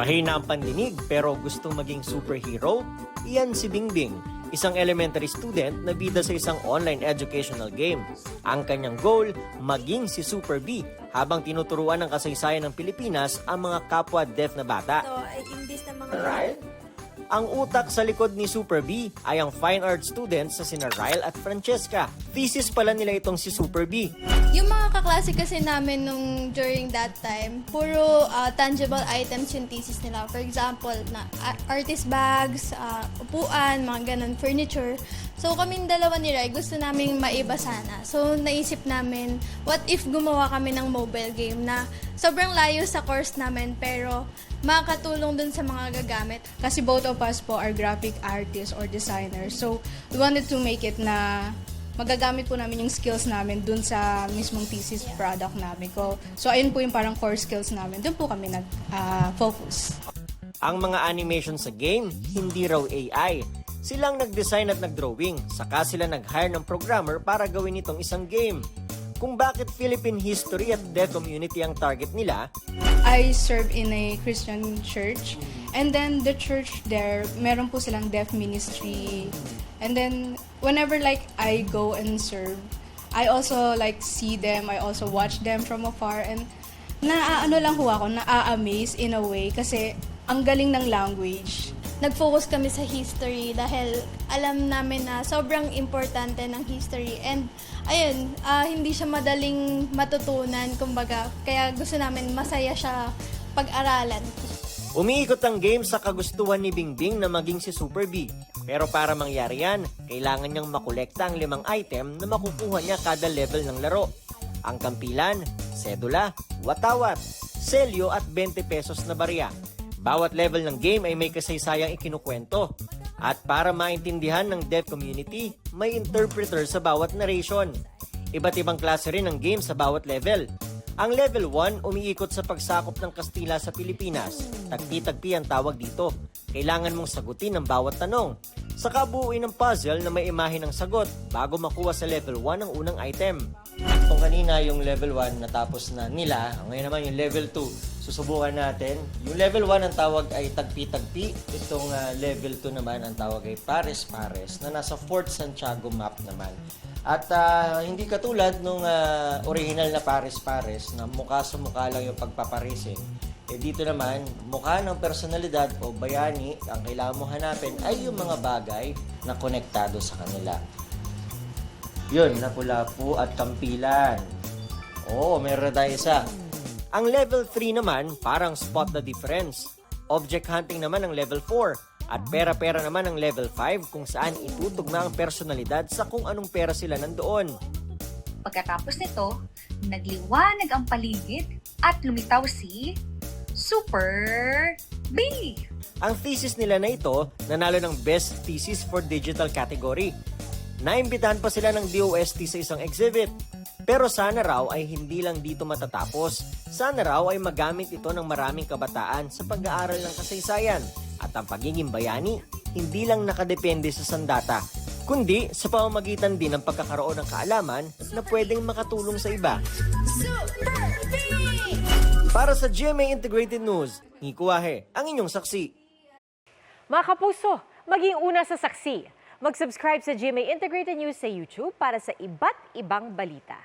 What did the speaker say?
Mahina ang pandinig pero gustong maging superhero? Iyan si Bingbing, isang elementary student na bida sa isang online educational game. Ang kanyang goal, maging si Super B habang tinuturuan ng kasaysayan ng Pilipinas ang mga kapwa deaf na bata. So, imbis na mga... Right? Ang utak sa likod ni Super B ay ang fine art students sa sina Ryle at Francesca. Thesis pala nila itong si Super B. Yung mga kaklase kasi namin nung during that time, puro tangible items yung thesis nila. For example, na artist bags, upuan, mga ganun, furniture. So kaming dalawa ni Rai, gusto namin maiba sana. So naisip namin, what if gumawa kami ng mobile game na sobrang layo sa course namin pero makakatulong dun sa mga gagamit. Kasi both of us po are graphic artists or designers. So, we wanted to make it na magagamit po namin yung skills namin dun sa mismong thesis product namin. So, ayun po yung parang core skills namin. Dun po kami nag-focus. Ang mga animation sa game, hindi raw AI. Silang nag-design at nag-drawing, saka sila nag-hire ng programmer para gawin itong isang game. Kung bakit Philippine history at deaf community ang target nila, I serve in a Christian church. And then the church there, meron po silang deaf ministry. And then whenever like I go and serve, I also like see them, I also watch them from afar. And naaano lang ho ako, naa-amaze in a way kasi ang galing ng language. Nag-focus kami sa history dahil alam namin na sobrang importante ng history. And ayun, hindi siya madaling matutunan, kumbaga. Kaya gusto namin masaya siya pag-aralan. umiikot ang game sa kagustuhan ni Bingbing na maging si Super B. Pero para mangyari yan, kailangan niyang makolekta ang 5 item na makukuha niya kada level ng laro. Ang kampilan, sedula, watawat, selyo at 20 pesos na barya. Bawat level ng game ay may kasaysayang ikinukwento. At para maintindihan ng deaf community, may interpreter sa bawat narration. Iba't ibang klase rin ng game sa bawat level. Ang level 1 umiikot sa pagsakop ng Kastila sa Pilipinas. Tagpi-tagpi ang tawag dito. Kailangan mong sagutin ang bawat tanong. Saka buuin ng puzzle na may imahe ng sagot bago makuha sa level 1 ang unang item. Kung kanina yung level 1 natapos na nila, ngayon naman yung level 2. Susubukan natin. Yung level 1 ang tawag ay tagpi-tagpi. Itong level 2 naman ang tawag ay pares-pares na nasa Fort Santiago map naman. At hindi katulad nung original na pares-pares na mukha sa mukha lang yung pagpaparisin. Dito naman, mukha ng personalidad o bayani ang kailangan mo hanapin ay yung mga bagay na konektado sa kanila. Yun, lapu-lapu at kampilan. Oo, meron tayo isa. Ang level 3 naman, parang spot the difference. Object hunting naman ang level 4. At pera-pera naman ang level 5 kung saan itutugma ang personalidad sa kung anong pera sila nandoon. Pagkatapos nito, nagliwanag ang paligid at lumitaw si Super B. Ang thesis nila na ito, nanalo ng Best Thesis for Digital category. Naimbitahan pa sila ng DOST sa isang exhibit. Pero sana raw ay hindi lang dito matatapos. Sana raw ay magamit ito ng maraming kabataan sa pag-aaral ng kasaysayan. At ang pagiging bayani, hindi lang nakadepende sa sandata, kundi sa pamamagitan din ng pagkakaroon ng kaalaman na pwedeng makatulong sa iba. Para sa GMA Integrated News, Nico Wahe, ang inyong saksi. Mga kapuso, maging una sa saksi. Mag-subscribe sa GMA Integrated News sa YouTube para sa iba't ibang balita.